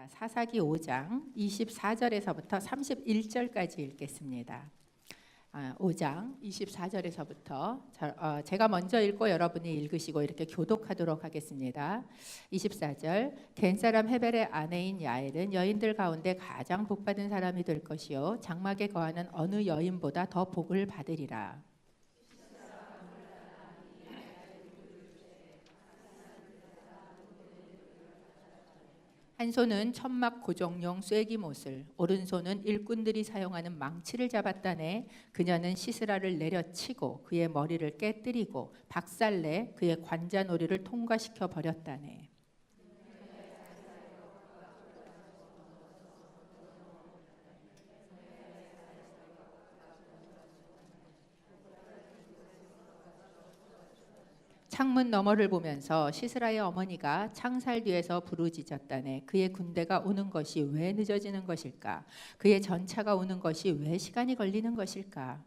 사사기 5장 24절에서부터 31절까지 읽겠습니다. 5장 24절에서부터 제가 먼저 읽고 여러분이 읽으시고 이렇게 교독하도록 하겠습니다. 24절 겐 사람 헤벨의 아내인 야엘은 여인들 가운데 가장 복받은 사람이 될 것이요 장막에 거하는 어느 여인보다 더 복을 받으리라. 한 손은 천막 고정용 쐐기못을, 오른손은 일꾼들이 사용하는 망치를 잡았다네. 그녀는 시스라를 내려치고 그의 머리를 깨뜨리고 박살내 그의 관자놀이를 통과시켜 버렸다네. 창문 너머를 보면서 시스라의 어머니가 창살 뒤에서 부르짖었다네. 그의 군대가 오는 것이 왜 늦어지는 것일까? 그의 전차가 오는 것이 왜 시간이 걸리는 것일까?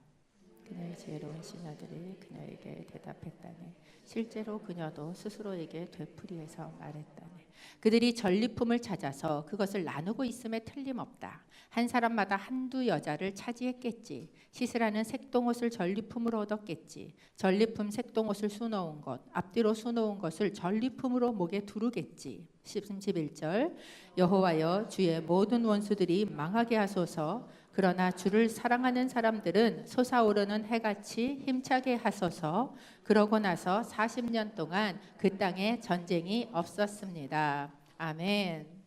그녀의 지혜로운 시녀들이 그녀에게 대답했다네. 실제로 그녀도 스스로에게 되풀이해서 말했다네. 그들이 전리품을 찾아서 그것을 나누고 있음에 틀림없다. 한 사람마다 한두 여자를 차지했겠지. 시스라는 색동옷을 전리품으로 얻었겠지. 전리품 색동옷을 수놓은 것, 앞뒤로 수놓은 것을 전리품으로 목에 두르겠지. 11절 여호와여, 주의 모든 원수들이 망하게 하소서. 그러나 주를 사랑하는 사람들은 솟아오르는 해같이 힘차게 하소서. 그러고 나서 40년 동안 그 땅에 전쟁이 없었습니다. 아멘.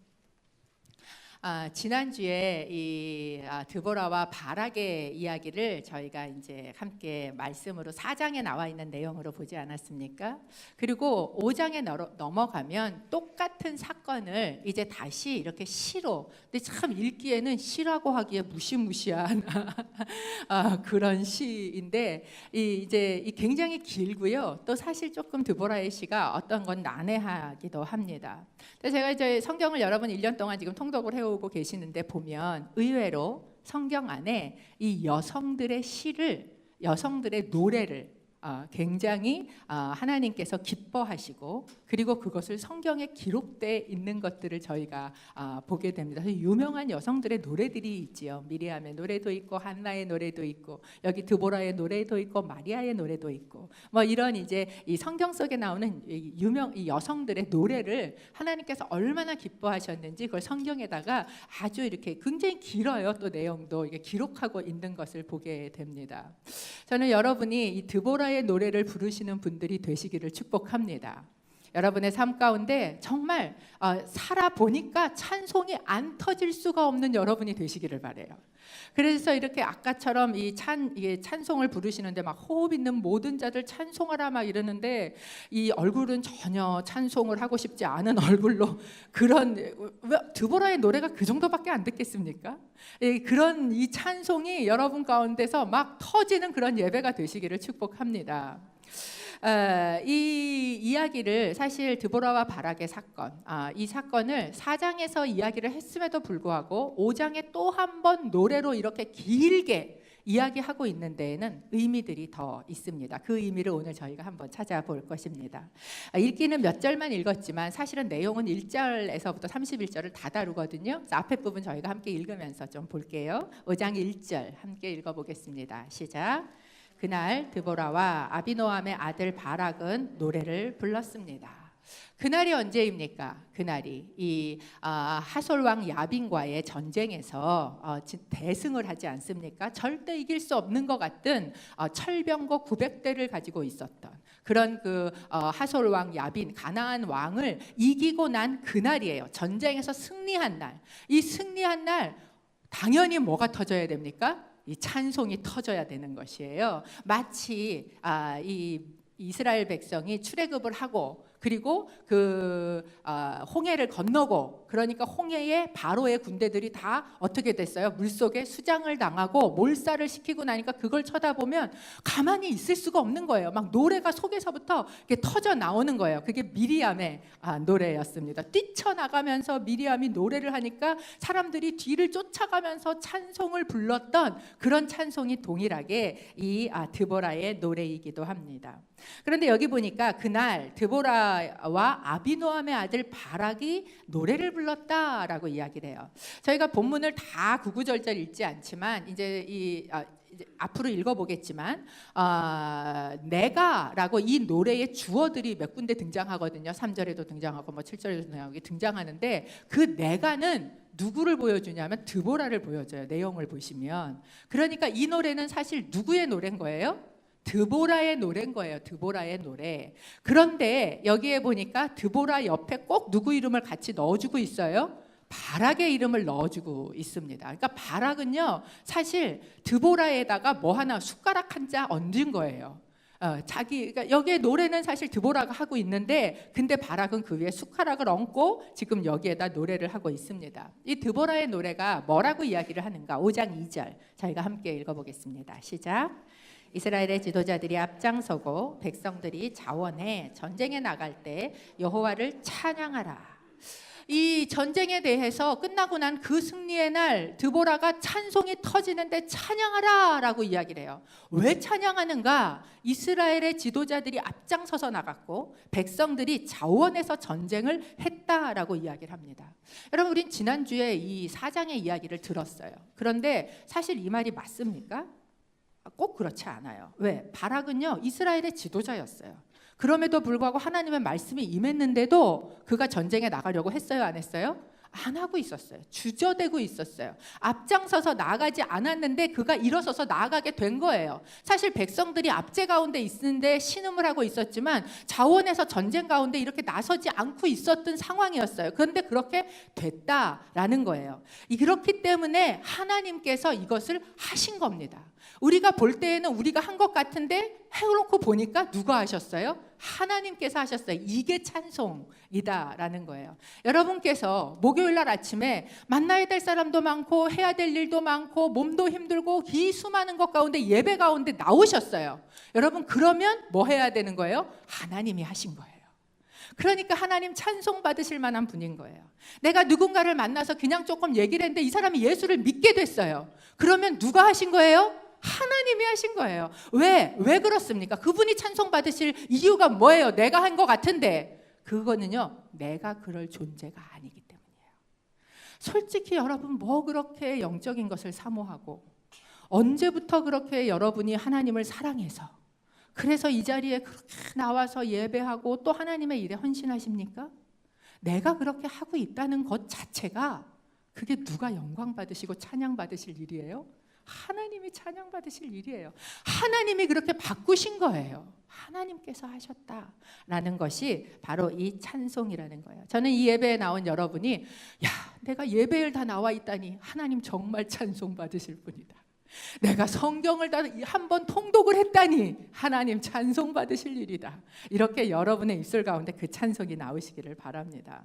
지난주에 이 드보라와 바락의 이야기를 저희가 이제 함께 말씀으로 4장에 나와 있는 내용으로 보지 않았습니까? 그리고 5장에 넘어가면 똑같은 사건을 이제 다시 이렇게 시로, 근데 참 읽기에는 시라고 하기에 무시무시한 그런 시인데 이제 굉장히 길고요. 또 사실 조금 드보라의 시가 어떤 건 난해하기도 합니다. 제가 이제 성경을 여러분 1년 동안 지금 통독을 해오고 계시는데 보면 의외로 성경 안에 이 여성들의 시를, 여성들의 노래를 굉장히 하나님께서 기뻐하시고, 그리고 그것을 성경에 기록되어 있는 것들을 저희가 보게 됩니다. 유명한 여성들의 노래들이 있지요. 미리암의 노래도 있고 한나의 노래도 있고 여기 드보라의 노래도 있고 마리아의 노래도 있고 뭐 이런 이제 이 성경 속에 나오는 이 여성들의 노래를 하나님께서 얼마나 기뻐하셨는지 그걸 성경에다가 아주 이렇게 굉장히 길어요. 또 내용도 이게 기록하고 있는 것을 보게 됩니다. 저는 여러분이 이 드보라의 노래를 부르시는 분들이 되시기를 축복합니다. 여러분의 삶 가운데 정말 살아보니까 찬송이 안 터질 수가 없는 여러분이 되시기를 바라요. 그래서 이렇게 아까처럼 이게 찬송을 부르시는데 막 호흡 있는 모든 자들 찬송하라 막 이러는데 이 얼굴은 전혀 찬송을 하고 싶지 않은 얼굴로 그런, 드보라의 노래가 그 정도밖에 안 듣겠습니까? 그런 이 찬송이 여러분 가운데서 막 터지는 그런 예배가 되시기를 축복합니다. 이 이야기를 사실 드보라와 바락의 사건, 이 사건을 4장에서 이야기를 했음에도 불구하고 5장에 또 한 번 노래로 이렇게 길게 이야기하고 있는 데에는 의미들이 더 있습니다. 그 의미를 오늘 저희가 한번 찾아볼 것입니다. 읽기는 몇 절만 읽었지만 사실은 내용은 1절에서부터 31절을 다 다루거든요. 그래서 앞에 부분 저희가 함께 읽으면서 좀 볼게요. 5장 1절 함께 읽어보겠습니다. 시작. 그날 드보라와 아비노함의 아들 바락은 노래를 불렀습니다. 그날이 언제입니까? 그날이 이 하솔왕 야빈과의 전쟁에서 대승을 하지 않습니까? 절대 이길 수 없는 것 같은 철병거 900대를 가지고 있었던 그런 그 하솔왕 야빈, 가나안 왕을 이기고 난 그날이에요. 전쟁에서 승리한 날. 이 승리한 날 당연히 뭐가 터져야 됩니까? 이 찬송이 터져야 되는 것이에요. 마치 이 이스라엘 백성이 출애굽을 하고 그리고 그 홍해를 건너고, 그러니까 홍해에 바로의 군대들이 다 어떻게 됐어요? 물속에 수장을 당하고 몰살을 시키고 나니까 그걸 쳐다보면 가만히 있을 수가 없는 거예요. 막 노래가 속에서부터 이렇게 터져 나오는 거예요. 그게 미리암의 노래였습니다. 뛰쳐나가면서 미리암이 노래를 하니까 사람들이 뒤를 쫓아가면서 찬송을 불렀던 그런 찬송이 동일하게 이 드보라의 노래이기도 합니다. 그런데 여기 보니까 그날 드보라 드보라와 아비노함의 아들 바락이 노래를 불렀다라고 이야기를 해요. 저희가 본문을 다 구구절절 읽지 않지만 이제 이제 앞으로 읽어보겠지만 내가라고 이 노래의 주어들이 몇 군데 등장하거든요. 3절에도 등장하고 뭐 7절에도 등장하는데 그 내가는 누구를 보여주냐면 드보라를 보여줘요. 내용을 보시면. 그러니까 이 노래는 사실 누구의 노래인 거예요? 드보라의 노래인 거예요. 드보라의 노래. 그런데 여기에 보니까 드보라 옆에 꼭 누구 이름을 같이 넣어주고 있어요? 바락의 이름을 넣어주고 있습니다. 그러니까 바락은요 사실 드보라에다가 뭐 하나 숟가락 한 자 얹은 거예요. 그러니까 여기에 노래는 사실 드보라가 하고 있는데 근데 바락은 그 위에 숟가락을 얹고 지금 여기에다 노래를 하고 있습니다. 이 드보라의 노래가 뭐라고 이야기를 하는가? 5장 2절 저희가 함께 읽어보겠습니다. 시작. 이스라엘의 지도자들이 앞장서고 백성들이 자원해 전쟁에 나갈 때 여호와를 찬양하라. 이 전쟁에 대해서 끝나고 난 그 승리의 날 드보라가 찬송이 터지는데 찬양하라 라고 이야기를 해요. 왜 찬양하는가? 이스라엘의 지도자들이 앞장서서 나갔고 백성들이 자원해서 전쟁을 했다라고 이야기를 합니다. 여러분 우린 지난주에 이 4장의 이야기를 들었어요. 그런데 사실 이 말이 맞습니까? 꼭 그렇지 않아요. 왜? 바락은요 이스라엘의 지도자였어요. 그럼에도 불구하고 하나님의 말씀이 임했는데도 그가 전쟁에 나가려고 했어요? 안 했어요? 안 하고 있었어요. 주저되고 있었어요. 앞장서서 나가지 않았는데 그가 일어서서 나아가게 된 거예요. 사실 백성들이 압제 가운데 있는데 신음을 하고 있었지만 자원에서 전쟁 가운데 이렇게 나서지 않고 있었던 상황이었어요. 그런데 그렇게 됐다라는 거예요. 그렇기 때문에 하나님께서 이것을 하신 겁니다. 우리가 볼 때에는 우리가 한 것 같은데 해놓고 보니까 누가 하셨어요? 하나님께서 하셨어요. 이게 찬송이다라는 거예요. 여러분께서 목요일날 아침에 만나야 될 사람도 많고 해야 될 일도 많고 몸도 힘들고 이 수많은 것 가운데 예배 가운데 나오셨어요. 여러분 그러면 뭐 해야 되는 거예요? 하나님이 하신 거예요. 그러니까 하나님 찬송 받으실 만한 분인 거예요. 내가 누군가를 만나서 그냥 조금 얘기를 했는데 이 사람이 예수를 믿게 됐어요. 그러면 누가 하신 거예요? 하나님이 하신 거예요. 왜 그렇습니까? 그분이 찬송 받으실 이유가 뭐예요? 내가 한 것 같은데 그거는요 내가 그럴 존재가 아니기 때문이에요. 솔직히 여러분 뭐 그렇게 영적인 것을 사모하고 언제부터 그렇게 여러분이 하나님을 사랑해서 그래서 이 자리에 그렇게 나와서 예배하고 또 하나님의 일에 헌신하십니까? 내가 그렇게 하고 있다는 것 자체가 그게 누가 영광 받으시고 찬양 받으실 일이에요? 하나님이 찬양 받으실 일이에요. 하나님이 그렇게 바꾸신 거예요. 하나님께서 하셨다라는 것이 바로 이 찬송이라는 거예요. 저는 이 예배에 나온 여러분이 야, 내가 예배를 다 나와 있다니 하나님 정말 찬송 받으실 분이다. 내가 성경을 다 한 번 통독을 했다니 하나님 찬송 받으실 일이다. 이렇게 여러분의 입술 가운데 그 찬송이 나오시기를 바랍니다.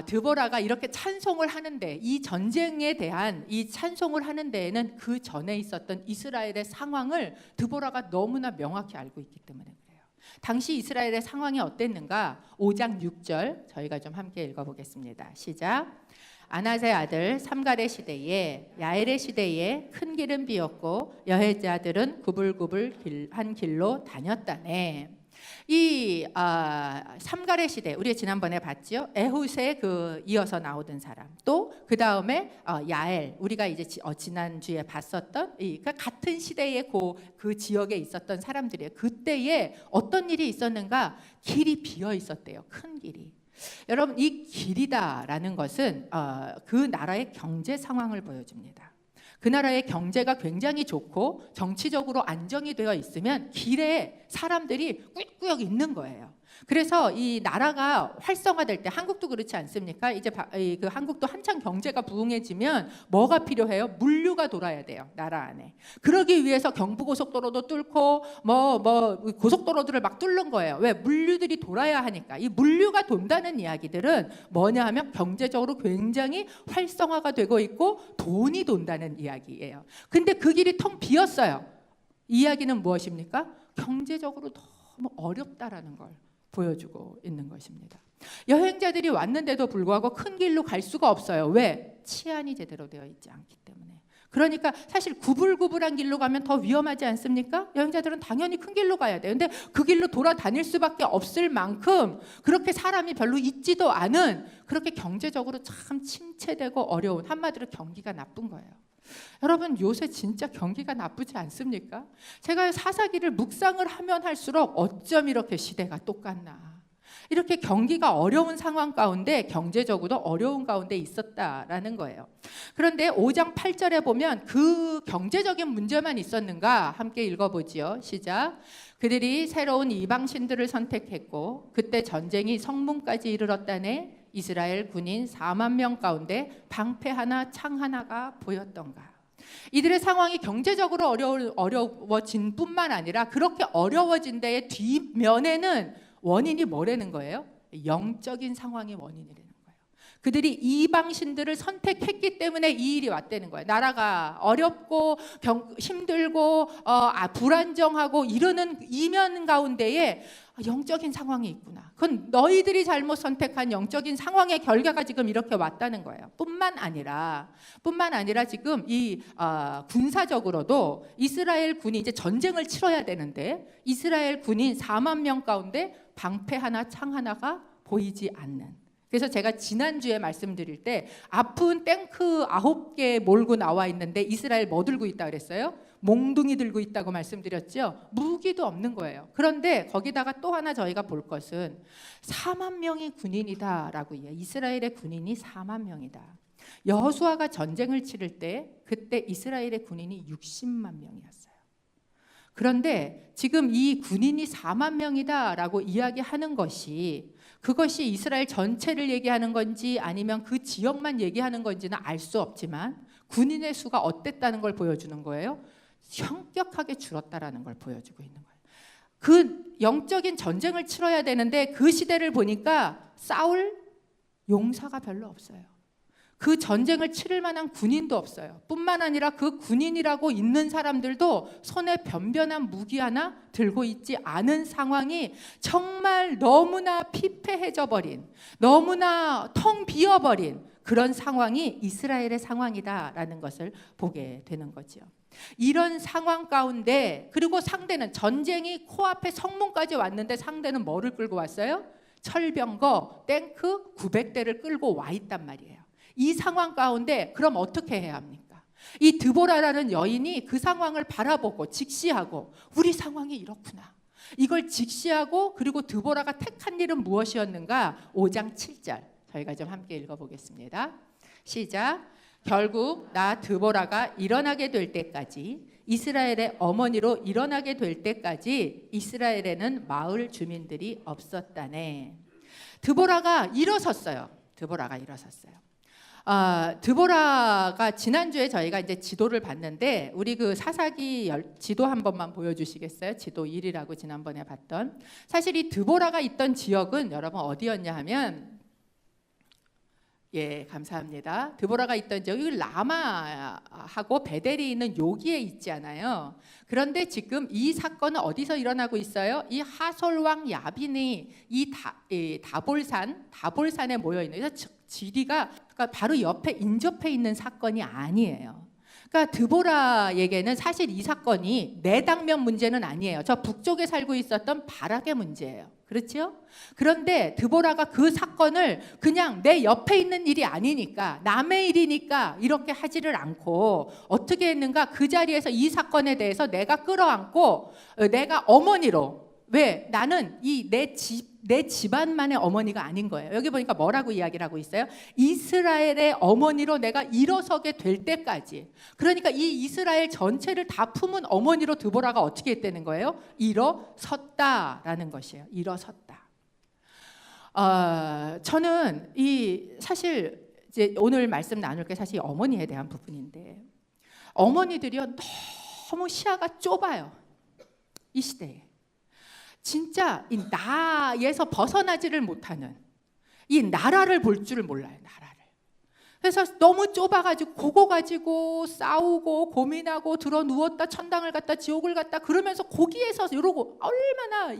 드보라가 이렇게 찬송을 하는데 이 전쟁에 대한 이 찬송을 하는 데에는 그 전에 있었던 이스라엘의 상황을 드보라가 너무나 명확히 알고 있기 때문에 그래요. 당시 이스라엘의 상황이 어땠는가? 5장 6절 저희가 좀 함께 읽어보겠습니다. 시작. 아나세 아들 삼갈의 시대에 야엘의 시대에 큰 길은 비었고 여해자들은 구불구불한 길로 다녔다네. 이 삼갈의 시대 우리 지난번에 봤죠. 에훗에 이어서 나오던 사람 또 그 다음에 야엘 우리가 이제 지난주에 봤었던 그러니까 같은 시대의 그 지역에 있었던 사람들이에요. 그때에 어떤 일이 있었는가? 길이 비어 있었대요. 큰 길이. 여러분 이 길이다라는 것은 그 나라의 경제 상황을 보여줍니다. 그 나라의 경제가 굉장히 좋고 정치적으로 안정이 되어 있으면 길에 사람들이 꾸역꾸역 있는 거예요. 그래서 이 나라가 활성화될 때 한국도 그렇지 않습니까? 이제 그 한국도 한창 경제가 부흥해지면 뭐가 필요해요? 물류가 돌아야 돼요. 나라 안에. 그러기 위해서 경부고속도로도 뚫고 고속도로들을 막 뚫는 거예요. 왜? 물류들이 돌아야 하니까. 이 물류가 돈다는 이야기들은 뭐냐 하면 경제적으로 굉장히 활성화가 되고 있고 돈이 돈다는 이야기예요. 근데 그 길이 텅 비었어요. 이 이야기는 무엇입니까? 경제적으로 너무 어렵다라는 걸 보여주고 있는 것입니다. 여행자들이 왔는데도 불구하고 큰 길로 갈 수가 없어요. 왜? 치안이 제대로 되어 있지 않기 때문에. 그러니까 사실 구불구불한 길로 가면 더 위험하지 않습니까? 여행자들은 당연히 큰 길로 가야 돼요. 근데 그 길로 돌아다닐 수밖에 없을 만큼 그렇게 사람이 별로 있지도 않은, 그렇게 경제적으로 참 침체되고 어려운, 한마디로 경기가 나쁜 거예요. 여러분, 요새 진짜 경기가 나쁘지 않습니까? 제가 사사기를 묵상을 하면 할수록 어쩜 이렇게 시대가 똑같나, 이렇게 경기가 어려운 상황 가운데 경제적으로 어려운 가운데 있었다라는 거예요. 그런데 5장 8절에 보면 그 경제적인 문제만 있었는가? 함께 읽어보지요. 시작. 그들이 새로운 이방신들을 선택했고 그때 전쟁이 성문까지 이르렀다네. 이스라엘 군인 4만 명 가운데 방패 하나 창 하나가 보였던가. 이들의 상황이 경제적으로 어려워진 뿐만 아니라 그렇게 어려워진 데의 뒷면에는 원인이 뭐라는 거예요? 영적인 상황이 원인이라는 거예요. 그들이 이방신들을 선택했기 때문에 이 일이 왔다는 거예요. 나라가 어렵고 힘들고 불안정하고 이러는 이면 가운데에 영적인 상황이 있구나. 그건 너희들이 잘못 선택한 영적인 상황의 결과가 지금 이렇게 왔다는 거예요. 뿐만 아니라 지금 이 군사적으로도 이스라엘 군이 이제 전쟁을 치러야 되는데 이스라엘 군인 4만 명 가운데 방패 하나 창 하나가 보이지 않는. 그래서 제가 지난주에 말씀드릴 때 아픈 탱크 9개 몰고 나와 있는데 이스라엘 뭐 들고 있다 그랬어요? 몽둥이 들고 있다고 말씀드렸죠. 무기도 없는 거예요. 그런데 거기다가 또 하나 저희가 볼 것은 4만 명이 군인이다라고 해요. 이스라엘의 군인이 4만 명이다. 여호수아가 전쟁을 치를 때 그때 이스라엘의 군인이 60만 명이었어요. 그런데 지금 이 군인이 4만 명이다라고 이야기하는 것이, 그것이 이스라엘 전체를 얘기하는 건지 아니면 그 지역만 얘기하는 건지는 알 수 없지만 군인의 수가 어땠다는 걸 보여주는 거예요. 현격하게 줄었다라는 걸 보여주고 있는 거예요. 그 영적인 전쟁을 치러야 되는데 그 시대를 보니까 싸울 용사가 별로 없어요. 그 전쟁을 치를 만한 군인도 없어요. 뿐만 아니라 그 군인이라고 있는 사람들도 손에 변변한 무기 하나 들고 있지 않은 상황이 정말 너무나 피폐해져 버린, 너무나 텅 비어버린 그런 상황이 이스라엘의 상황이다라는 것을 보게 되는 거죠. 이런 상황 가운데, 그리고 상대는 전쟁이 코앞에 성문까지 왔는데 상대는 뭐를 끌고 왔어요? 철병거, 탱크 900대를 끌고 와 있단 말이에요. 이 상황 가운데 그럼 어떻게 해야 합니까? 이 드보라라는 여인이 그 상황을 바라보고 직시하고 우리 상황이 이렇구나. 이걸 직시하고 그리고 드보라가 택한 일은 무엇이었는가? 5장 7절 저희가 좀 함께 읽어보겠습니다. 시작. 결국 나 드보라가 일어나게 될 때까지, 이스라엘의 어머니로 일어나게 될 때까지 이스라엘에는 마을 주민들이 없었다네. 드보라가 일어섰어요. 드보라가 지난주에 저희가 이제 지도를 봤는데 우리 그 사사기 지도 한 번만 보여주시겠어요? 지도 1이라고 지난번에 봤던. 사실 이 드보라가 있던 지역은 여러분 어디였냐 하면, 예, 감사합니다. 드보라가 있던 지역이 라마하고 베델이 있는 여기에 있잖아요. 그런데 지금 이 사건은 어디서 일어나고 있어요? 이 하솔왕 야빈이 이 다볼산에 모여 있는, 그래서 지리가 그러니까 바로 옆에 인접해 있는 사건이 아니에요. 그러니까 드보라에게는 사실 이 사건이 내 당면 문제는 아니에요. 저 북쪽에 살고 있었던 바락의 문제예요. 그렇죠? 그런데 드보라가 그 사건을 그냥 내 옆에 있는 일이 아니니까, 남의 일이니까 이렇게 하지를 않고 어떻게 했는가? 그 자리에서 이 사건에 대해서 내가 끌어안고 내가 어머니로, 왜? 나는 이 내 집안만의 어머니가 아닌 거예요. 여기 보니까 뭐라고 이야기를 하고 있어요? 이스라엘의 어머니로 내가 일어서게 될 때까지. 그러니까 이 이스라엘 전체를 다 품은 어머니로 드보라가 어떻게 했다는 거예요? 일어섰다라는 것이에요. 일어섰다. 저는 사실 이제 오늘 말씀 나눌 게 사실 어머니에 대한 부분인데, 어머니들이요 너무 시야가 좁아요. 이 시대에. 진짜 이 나에서 벗어나지를 못하는, 이 나라를 볼 줄을 몰라요. 나라를. 그래서 너무 좁아가지고 그거 가지고 싸우고 고민하고 들어 누웠다 천당을 갔다 지옥을 갔다 그러면서 거기에서 이러고 얼마나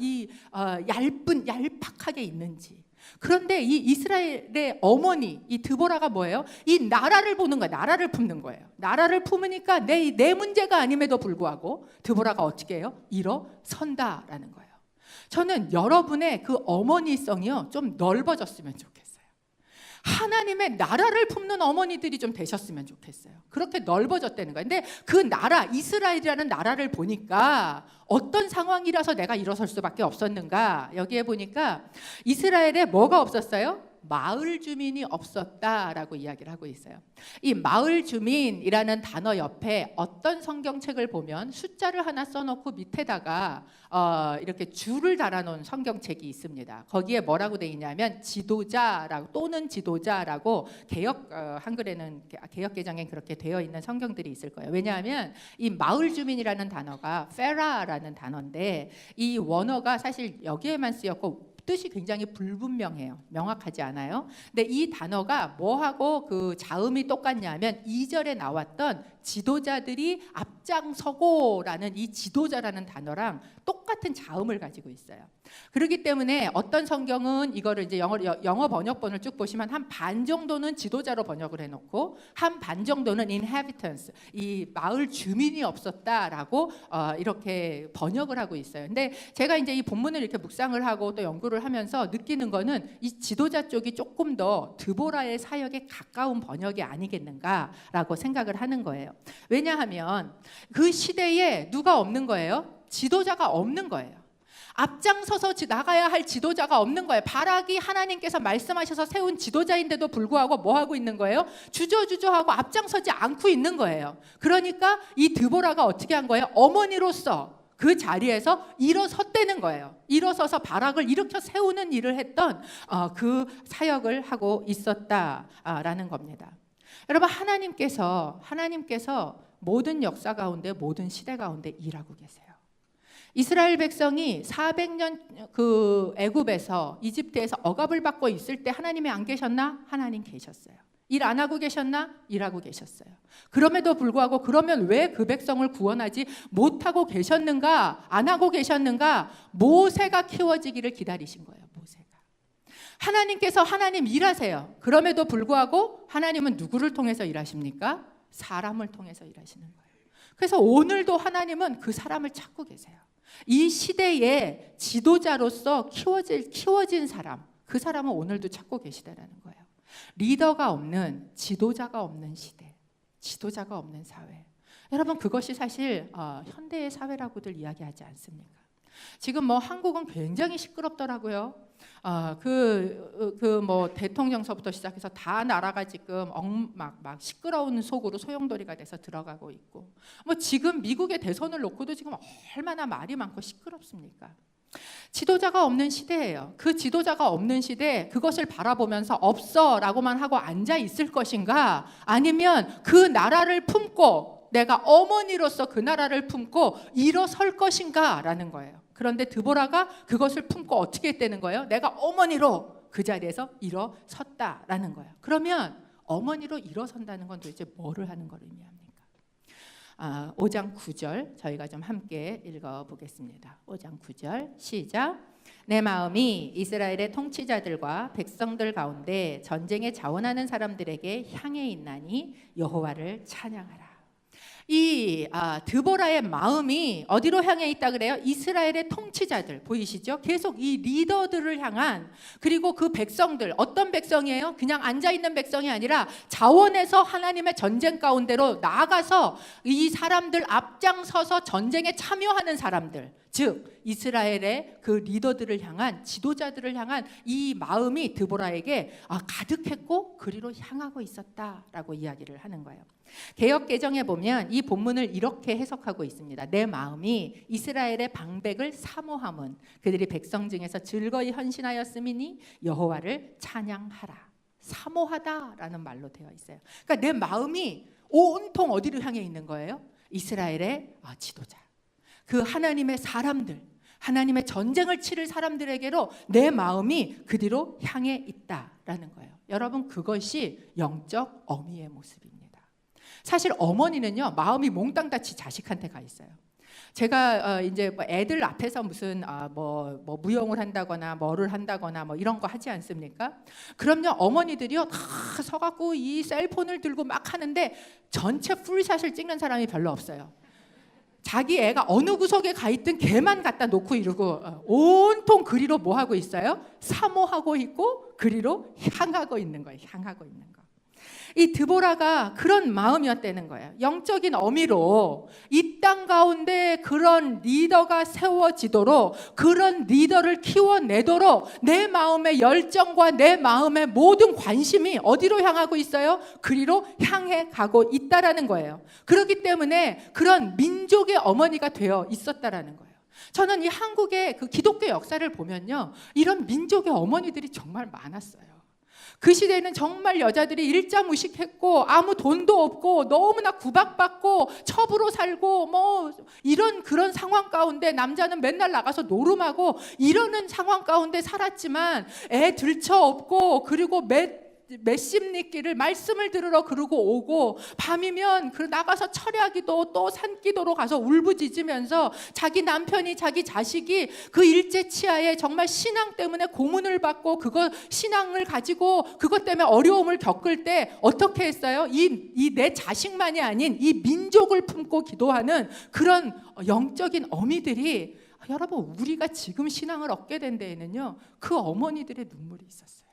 얄팍하게 있는지. 그런데 이 이스라엘의 어머니, 이 드보라가 뭐예요? 이 나라를 보는 거예요. 나라를 품는 거예요. 나라를 품으니까 내 문제가 아님에도 불구하고 드보라가 어떻게 해요? 일어선다라는 거예요. 저는 여러분의 그 어머니성이요, 좀 넓어졌으면 좋겠어요. 하나님의 나라를 품는 어머니들이 좀 되셨으면 좋겠어요. 그렇게 넓어졌다는 거예요. 근데 그 나라, 이스라엘이라는 나라를 보니까 어떤 상황이라서 내가 일어설 수밖에 없었는가? 여기에 보니까 이스라엘에 뭐가 없었어요? 마을 주민이 없었다라고 이야기를 하고 있어요. 이 마을 주민이라는 단어 옆에 어떤 성경책을 보면 숫자를 하나 써놓고 밑에다가 이렇게 줄을 달아놓은 성경책이 있습니다. 거기에 뭐라고 돼 있냐면 지도자라고 또는 지도자라고 한글에는 개역 개정에 그렇게 되어 있는 성경들이 있을 거예요. 왜냐하면 이 마을 주민이라는 단어가 페라라는 단어인데 이 원어가 사실 여기에만 쓰였고 뜻이 굉장히 불분명해요. 명확하지 않아요. 근데 이 단어가 뭐하고 그 자음이 똑같냐면 2절에 나왔던 지도자들이 앞장서고라는 이 지도자라는 단어랑 똑같은 자음을 가지고 있어요. 그렇기 때문에 어떤 성경은 이거를 이제 영어 번역본을 쭉 보시면 한 반 정도는 지도자로 번역을 해놓고 한 반 정도는 inhabitants, 이 마을 주민이 없었다라고 이렇게 번역을 하고 있어요. 근데 제가 이제 이 본문을 이렇게 묵상을 하고 또 연구를 하면서 느끼는 거는 이 지도자 쪽이 조금 더 드보라의 사역에 가까운 번역이 아니겠는가라고 생각을 하는 거예요. 왜냐하면 그 시대에 누가 없는 거예요? 지도자가 없는 거예요. 앞장서서 나가야 할 지도자가 없는 거예요. 바락이 하나님께서 말씀하셔서 세운 지도자인데도 불구하고 뭐 하고 있는 거예요? 주저주저하고 앞장서지 않고 있는 거예요. 그러니까 이 드보라가 어떻게 한 거예요? 어머니로서 그 자리에서 일어섰다는 거예요. 일어서서 바락을 일으켜 세우는 일을 했던 그 사역을 하고 있었다라는 겁니다. 여러분, 하나님께서 모든 역사 가운데, 모든 시대 가운데 일하고 계세요. 이스라엘 백성이 400년 그 애굽에서, 이집트에서 억압을 받고 있을 때 하나님이 안 계셨나? 하나님 계셨어요. 일 안 하고 계셨나? 일하고 계셨어요. 그럼에도 불구하고 그러면 왜 그 백성을 구원하지 못하고 계셨는가? 안 하고 계셨는가? 모세가 키워지기를 기다리신 거예요. 모세가. 하나님께서 하나님 일하세요. 그럼에도 불구하고 하나님은 누구를 통해서 일하십니까? 사람을 통해서 일하시는 거예요. 그래서 오늘도 하나님은 그 사람을 찾고 계세요. 이 시대의 지도자로서 키워진 사람, 그 사람은 오늘도 찾고 계시다라는 거예요. 리더가 없는, 지도자가 없는 시대, 지도자가 없는 사회. 여러분, 그것이 사실 현대의 사회라고들 이야기하지 않습니까? 지금 한국은 굉장히 시끄럽더라고요. 대통령서부터 시작해서 다 나라가 지금 막 시끄러운 속으로 소용돌이가 돼서 들어가고 있고, 지금 미국의 대선을 놓고도 지금 얼마나 말이 많고 시끄럽습니까? 지도자가 없는 시대예요. 그 지도자가 없는 시대에 그것을 바라보면서 없어라고만 하고 앉아 있을 것인가? 아니면 그 나라를 품고 내가 어머니로서 그 나라를 품고 일어설 것인가? 라는 거예요. 그런데 드보라가 그것을 품고 어떻게 했다는 거예요? 내가 어머니로 그 자리에서 일어섰다라는 거예요. 그러면 어머니로 일어선다는 건 도대체 뭐를 하는 걸 의미합니까? 5장 9절 저희가 좀 함께 읽어보겠습니다. 5장 9절 시작. 내 마음이 이스라엘의 통치자들과 백성들 가운데 전쟁에 자원하는 사람들에게 향해 있나니 여호와를 찬양하라. 이 드보라의 마음이 어디로 향해 있다 그래요? 이스라엘의 통치자들 보이시죠? 계속 이 리더들을 향한, 그리고 그 백성들, 어떤 백성이에요? 그냥 앉아있는 백성이 아니라 자원해서 하나님의 전쟁 가운데로 나아가서 이 사람들 앞장서서 전쟁에 참여하는 사람들, 즉 이스라엘의 그 리더들을 향한, 지도자들을 향한 이 마음이 드보라에게 가득했고 그리로 향하고 있었다라고 이야기를 하는 거예요. 개역 개정에 보면 이 본문을 이렇게 해석하고 있습니다. 내 마음이 이스라엘의 방백을 사모함은 그들이 백성 중에서 즐거이 헌신하였음이니 여호와를 찬양하라. 사모하다라는 말로 되어 있어요. 그러니까 내 마음이 온통 어디로 향해 있는 거예요? 이스라엘의 지도자, 그 하나님의 사람들, 하나님의 전쟁을 치를 사람들에게로 내 마음이 그 뒤로 향해 있다라는 거예요. 여러분, 그것이 영적 어미의 모습입니다. 사실 어머니는요, 마음이 몽땅 같이 자식한테 가 있어요. 제가 이제 뭐 애들 앞에서 무슨 뭐 무용을 한다거나 뭐를 한다거나 뭐 이런 거 하지 않습니까? 그럼요, 어머니들이요 다 서갖고 이 셀폰을 들고 막 하는데 전체 풀샷을 찍는 사람이 별로 없어요. 자기 애가 어느 구석에 가 있든 걔만 갖다 놓고 이러고 온통 그리로 뭐 하고 있어요? 사모하고 있고 그리로 향하고 있는 거예요. 향하고 있는 거. 이 드보라가 그런 마음이었다는 거예요. 영적인 어미로 이 땅 가운데 그런 리더가 세워지도록, 그런 리더를 키워내도록 내 마음의 열정과 내 마음의 모든 관심이 어디로 향하고 있어요? 그리로 향해 가고 있다라는 거예요. 그렇기 때문에 그런 민족의 어머니가 되어 있었다라는 거예요. 저는 이 한국의 그 기독교 역사를 보면요, 이런 민족의 어머니들이 정말 많았어요. 그 시대에는 정말 여자들이 일자무식했고 아무 돈도 없고 너무나 구박받고 첩으로 살고 뭐 이런 그런 상황 가운데 남자는 맨날 나가서 노름하고 이러는 상황 가운데 살았지만 애 들쳐 없고 그리고 몇십리길을 말씀을 들으러 그러고 오고 밤이면 그 나가서 철야기도 또 산기도로 가서 울부짖으면서 자기 남편이 자기 자식이 그 일제 치하에 정말 신앙 때문에 고문을 받고 그거 신앙을 가지고 그것 때문에 어려움을 겪을 때 어떻게 했어요? 이 내 자식만이 아닌 이 민족을 품고 기도하는 그런 영적인 어미들이, 여러분 우리가 지금 신앙을 얻게 된 데에는요 그 어머니들의 눈물이 있었어요.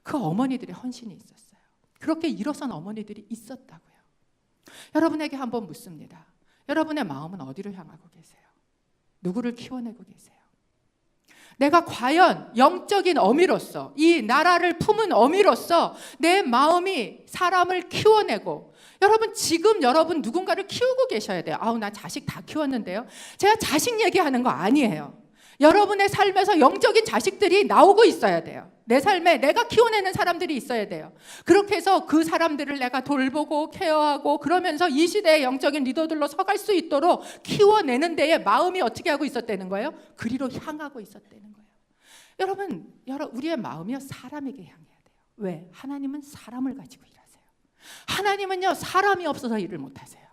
그 어머니들의 헌신이 있었어요. 그렇게 일어선 어머니들이 있었다고요. 여러분에게 한번 묻습니다. 여러분의 마음은 어디로 향하고 계세요? 누구를 키워내고 계세요? 내가 과연 영적인 어미로서, 이 나라를 품은 어미로서 내 마음이 사람을 키워내고, 여러분 지금 여러분 누군가를 키우고 계셔야 돼요. 아우 나 자식 다 키웠는데요. 제가 자식 얘기하는 거 아니에요. 여러분의 삶에서 영적인 자식들이 나오고 있어야 돼요. 내 삶에 내가 키워내는 사람들이 있어야 돼요. 그렇게 해서 그 사람들을 내가 돌보고 케어하고 그러면서 이 시대의 영적인 리더들로 서갈 수 있도록 키워내는 데에 마음이 어떻게 하고 있었다는 거예요? 그리로 향하고 있었다는 거예요. 여러분 우리의 마음이요 사람에게 향해야 돼요. 왜? 하나님은 사람을 가지고 일하세요. 하나님은요 사람이 없어서 일을 못하세요.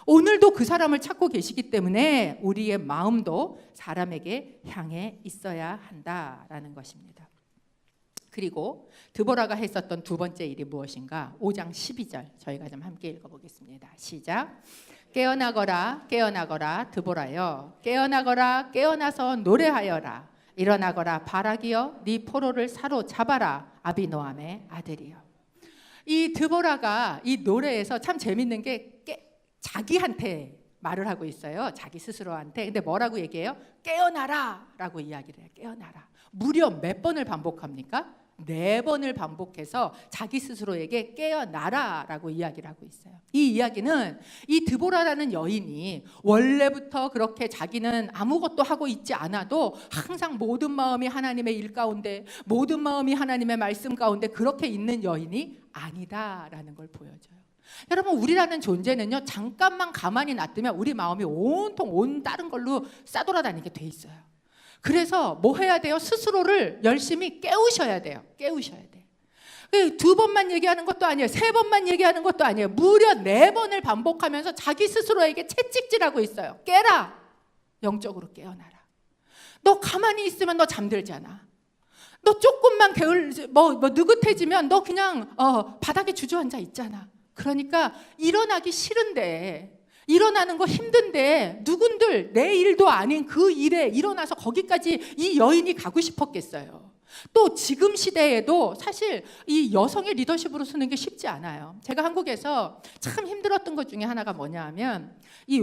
오늘도 그 사람을 찾고 계시기 때문에 우리의 마음도 사람에게 향해 있어야 한다라는 것입니다. 그리고 드보라가 했었던 두 번째 일이 무엇인가? 5장 12절 저희가 좀 함께 읽어보겠습니다. 시작. 깨어나거라 깨어나거라 드보라여, 깨어나거라 깨어나서 노래하여라. 일어나거라 바락이여, 네 포로를 사로잡아라. 아비노함의 아들이여. 이 드보라가 이 노래에서 참 재밌는 게 자기한테 말을 하고 있어요. 자기 스스로한테. 근데 뭐라고 얘기해요? 깨어나라 라고 이야기를 해요. 깨어나라. 무려 몇 번을 반복합니까? 4번을 반복해서 자기 스스로에게 깨어나라 라고 이야기를 하고 있어요. 이 이야기는 이 드보라라는 여인이 원래부터 그렇게 자기는 아무것도 하고 있지 않아도 항상 모든 마음이 하나님의 일 가운데, 모든 마음이 하나님의 말씀 가운데 그렇게 있는 여인이 아니다라는 걸 보여줘요. 여러분 우리라는 존재는요 잠깐만 가만히 놔두면 우리 마음이 온통 다른 걸로 싸돌아다니게 돼 있어요. 그래서 뭐 해야 돼요? 스스로를 열심히 깨우셔야 돼요. 깨우셔야 돼. 2번만 얘기하는 것도 아니에요. 3번만 얘기하는 것도 아니에요. 무려 4번을 반복하면서 자기 스스로에게 채찍질하고 있어요. 깨라. 영적으로 깨어나라. 너 가만히 있으면 너 잠들잖아. 너 조금만 느긋해지면 너 그냥 바닥에 주저앉아 있잖아. 그러니까 일어나기 싫은데, 일어나는 거 힘든데 누군들 내 일도 아닌 그 일에 일어나서 거기까지 이 여인이 가고 싶었겠어요. 또 지금 시대에도 사실 이 여성의 리더십으로 서는 게 쉽지 않아요. 제가 한국에서 참 힘들었던 것 중에 하나가 뭐냐 하면 이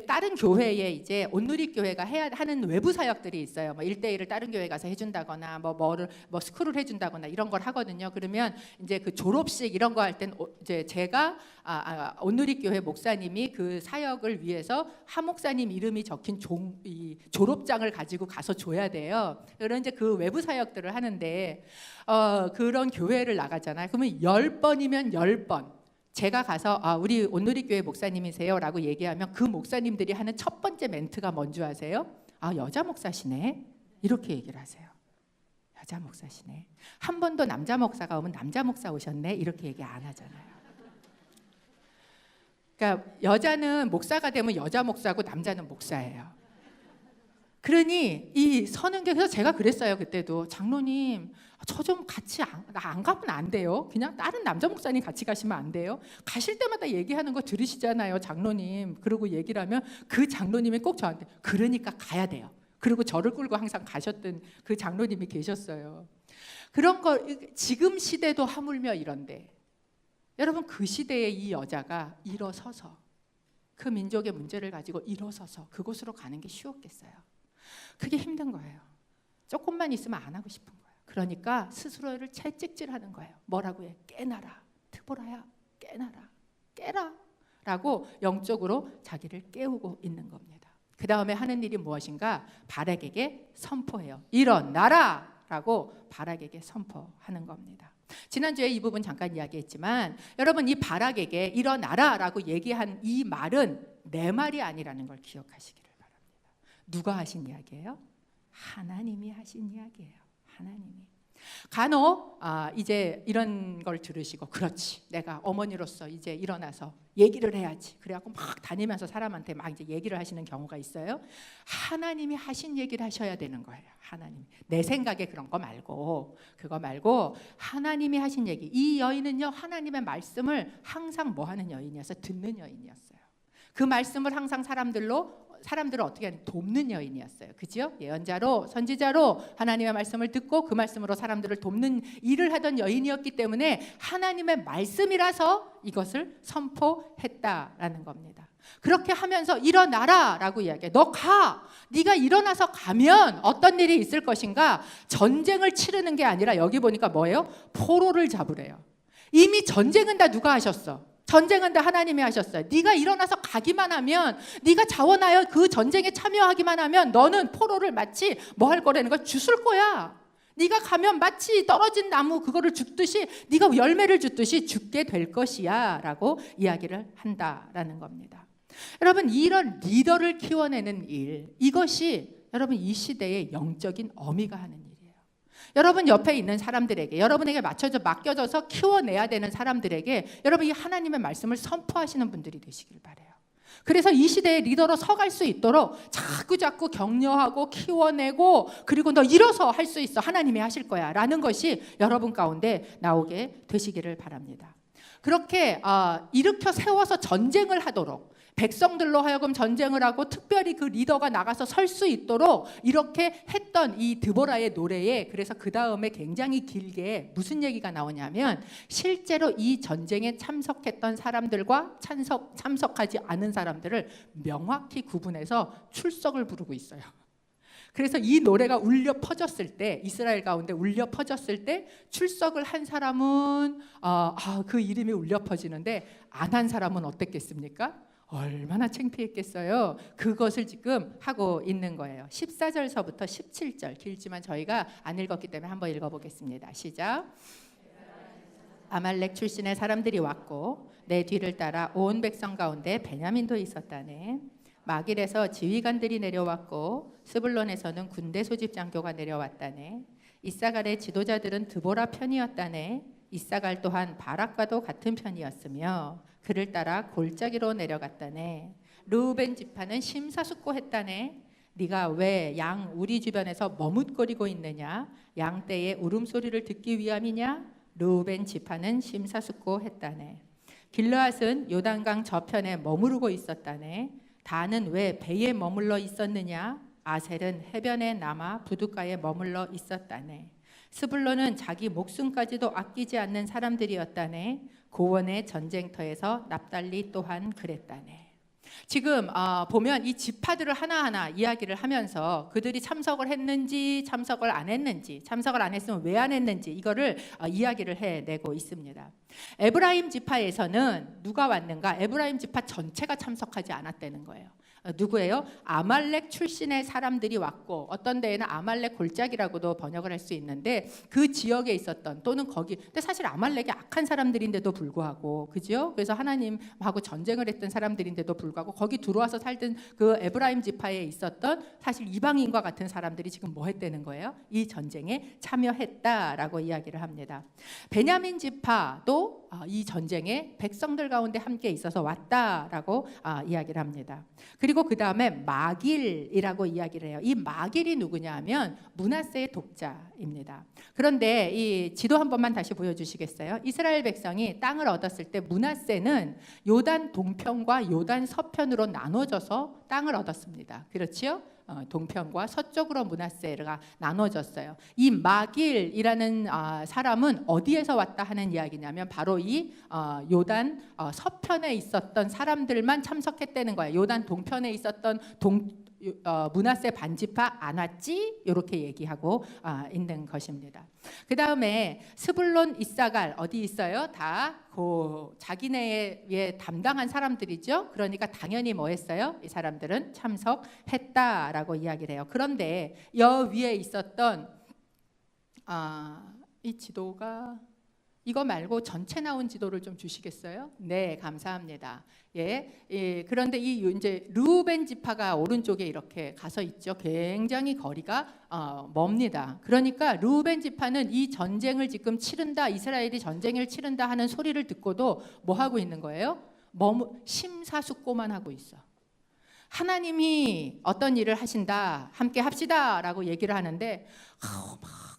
다른 교회에 이제 온누리 교회가 하는 외부 사역들이 있어요. 뭐 1대1을 다른 교회 가서 해준다거나 스쿨을 해준다거나 이런 걸 하거든요. 그러면 이제 그 졸업식 이런 거 할 땐 이제 제가 온누리 교회 목사님이 그 사역을 위해서 하 목사님 이름이 적힌 이 졸업장을 가지고 가서 줘야 돼요. 그런 이제 그 외부 사역들을 하는데 그런 교회를 나가잖아요. 그러면 10번이면 10번 제가 가서 우리 온누리 교회 목사님이세요 라고 얘기하면 그 목사님들이 하는 첫 번째 멘트가 뭔지 아세요? 여자 목사시네 이렇게 얘기를 하세요. 여자 목사시네. 한 번도 남자 목사가 오면 남자 목사 오셨네 이렇게 얘기 안 하잖아요. 그러니까 여자는 목사가 되면 여자 목사고 남자는 목사예요. 그러니 이 서는교에서 제가 그랬어요. 그때도 장로님 저 좀 같이 안 가면 안 돼요? 그냥 다른 남자 목사님 같이 가시면 안 돼요? 가실 때마다 얘기하는 거 들으시잖아요, 장로님. 그러고 얘기를 하면 그 장로님이 꼭 저한테 그러니까 가야 돼요. 그리고 저를 끌고 항상 가셨던 그 장로님이 계셨어요. 그런 거 지금 시대도 하물며 이런데 여러분 그 시대에 이 여자가 일어서서 그 민족의 문제를 가지고 일어서서 그곳으로 가는 게 쉬웠겠어요? 그게 힘든 거예요. 조금만 있으면 안 하고 싶은 거예요. 그러니까 스스로를 채찍질하는 거예요. 뭐라고 해? 깨나라. 드보라야 깨나라. 깨라. 라고 영적으로 자기를 깨우고 있는 겁니다. 그 다음에 하는 일이 무엇인가? 바락에게 선포해요. 일어나라! 라고 바락에게 선포하는 겁니다. 지난주에 이 부분 잠깐 이야기했지만 여러분 이 바락에게 일어나라 라고 얘기한 이 말은 내 말이 아니라는 걸 기억하시기를 바랍니다. 누가 하신 이야기예요? 하나님이 하신 이야기예요. 하나님이. 간혹 이제 이런 걸 들으시고 그렇지 내가 어머니로서 이제 일어나서 얘기를 해야지 그래갖고 막 다니면서 사람한테 막 이제 얘기를 하시는 경우가 있어요. 하나님이 하신 얘기를 하셔야 되는 거예요. 하나님 내 생각에 그런 거 말고 그거 말고 하나님이 하신 얘기. 이 여인은요 하나님의 말씀을 항상 뭐 하는 여인이었어요? 듣는 여인이었어요. 그 말씀을 항상 사람들을 어떻게 하는 돕는 여인이었어요. 그죠? 예언자로 선지자로 하나님의 말씀을 듣고 그 말씀으로 사람들을 돕는 일을 하던 여인이었기 때문에 하나님의 말씀이라서 이것을 선포했다라는 겁니다. 그렇게 하면서 일어나라 라고 이야기해. 너 가! 네가 일어나서 가면 어떤 일이 있을 것인가? 전쟁을 치르는 게 아니라 여기 보니까 뭐예요? 포로를 잡으래요. 이미 전쟁은 다 누가 하셨어? 전쟁은 다 하나님이 하셨어요. 네가 일어나서 가기만 하면 네가 자원하여 그 전쟁에 참여하기만 하면 너는 포로를 마치 뭐 할 거라는 걸 주술 거야. 네가 가면 마치 떨어진 나무 그거를 죽듯이 네가 열매를 줍듯이 죽게 될 것이야 라고 이야기를 한다라는 겁니다. 여러분 이런 리더를 키워내는 일 이것이 여러분 이 시대의 영적인 어미가 하는 일이에요. 여러분 옆에 있는 사람들에게 여러분에게 맡겨져서 키워내야 되는 사람들에게 여러분 이 하나님의 말씀을 선포하시는 분들이 되시길 바라요. 그래서 이 시대의 리더로 서갈 수 있도록 자꾸 격려하고 키워내고 그리고 너 일어서 할 수 있어 하나님이 하실 거야 라는 것이 여러분 가운데 나오게 되시기를 바랍니다. 그렇게 일으켜 세워서 전쟁을 하도록 백성들로 하여금 전쟁을 하고 특별히 그 리더가 나가서 설 수 있도록 이렇게 했던 이 드보라의 노래에 그래서 그 다음에 굉장히 길게 무슨 얘기가 나오냐면 실제로 이 전쟁에 참석했던 사람들과 참석하지 않은 사람들을 명확히 구분해서 출석을 부르고 있어요. 그래서 이 노래가 울려 퍼졌을 때 이스라엘 가운데 울려 퍼졌을 때 출석을 한 사람은 그 이름이 울려 퍼지는데 안 한 사람은 어땠겠습니까? 얼마나 창피했겠어요. 그것을 지금 하고 있는 거예요. 14절서부터 17절 길지만 저희가 안 읽었기 때문에 한번 읽어보겠습니다. 시작. 아말렉 출신의 사람들이 왔고 내 뒤를 따라 온 백성 가운데 베냐민도 있었다네. 마길에서 지휘관들이 내려왔고 스불론에서는 군대 소집 장교가 내려왔다네. 이사갈의 지도자들은 드보라 편이었다네. 이사갈 또한 바락과도 같은 편이었으며 그를 따라 골짜기로 내려갔다네. 르우벤 지파는 심사숙고했다네. 네가 왜 양 우리 주변에서 머뭇거리고 있느냐? 양떼의 울음소리를 듣기 위함이냐? 르우벤 지파는 심사숙고했다네. 길르앗은 요단강 저편에 머무르고 있었다네. 다는 왜 배에 머물러 있었느냐? 아셀은 해변에 남아 부둣가에 머물러 있었다네. 스불론은 자기 목숨까지도 아끼지 않는 사람들이었다네. 고원의 전쟁터에서 납달리 또한 그랬다네. 지금 보면 이 지파들을 하나하나 이야기를 하면서 그들이 참석을 했는지 참석을 안 했는지 참석을 안 했으면 왜 안 했는지 이거를 이야기를 해내고 있습니다. 에브라임 지파에서는 누가 왔는가? 에브라임 지파 전체가 참석하지 않았다는 거예요. 누구예요? 아말렉 출신의 사람들이 왔고 어떤 데에는 아말렉 골짜기라고도 번역을 할 수 있는데 그 지역에 있었던 또는 거기 근데 사실 아말렉이 악한 사람들인데도 불구하고 그죠? 그래서 하나님하고 전쟁을 했던 사람들인데도 불구하고 거기 들어와서 살던 그 에브라임 지파에 있었던 사실 이방인과 같은 사람들이 지금 뭐 했다는 거예요? 이 전쟁에 참여했다라고 이야기를 합니다. 베냐민 지파도 이 전쟁에 백성들 가운데 함께 있어서 왔다라고 이야기를 합니다. 그리고 그 다음에 마길이라고 이야기를 해요. 이 마길이 누구냐 하면 므낫세의 독자입니다. 그런데 이 지도 한 번만 다시 보여주시겠어요? 이스라엘 백성이 땅을 얻었을 때 므낫세는 요단 동편과 요단 서편으로 나눠져서 땅을 얻었습니다. 그렇지요? 동편과 서쪽으로 므낫세가 나눠졌어요. 이 마길이라는 사람은 어디에서 왔다 하는 이야기냐면 바로 이 요단 서편에 있었던 사람들만 참석했다는 거예요. 요단 동편에 있었던 므낫세 반지파 안 왔지? 이렇게 얘기하고 있는 것입니다. 그 다음에 스불론, 이사갈 어디 있어요? 다 자기네에 담당한 사람들이죠. 그러니까 당연히 뭐 했어요? 이 사람들은 참석했다라고 이야기를 해요. 그런데 여 위에 있었던 이 지도가 이거 말고 전체 나온 지도를 좀 주시겠어요? 네, 감사합니다. 예, 그런데 이제 르우벤 지파가 오른쪽에 이렇게 가서 있죠. 굉장히 거리가 멉니다. 그러니까 르우벤 지파는 이 전쟁을 지금 치른다, 이스라엘이 전쟁을 치른다 하는 소리를 듣고도 뭐 하고 있는 거예요? 심사숙고만 하고 있어. 하나님이 어떤 일을 하신다, 함께 합시다라고 얘기를 하는데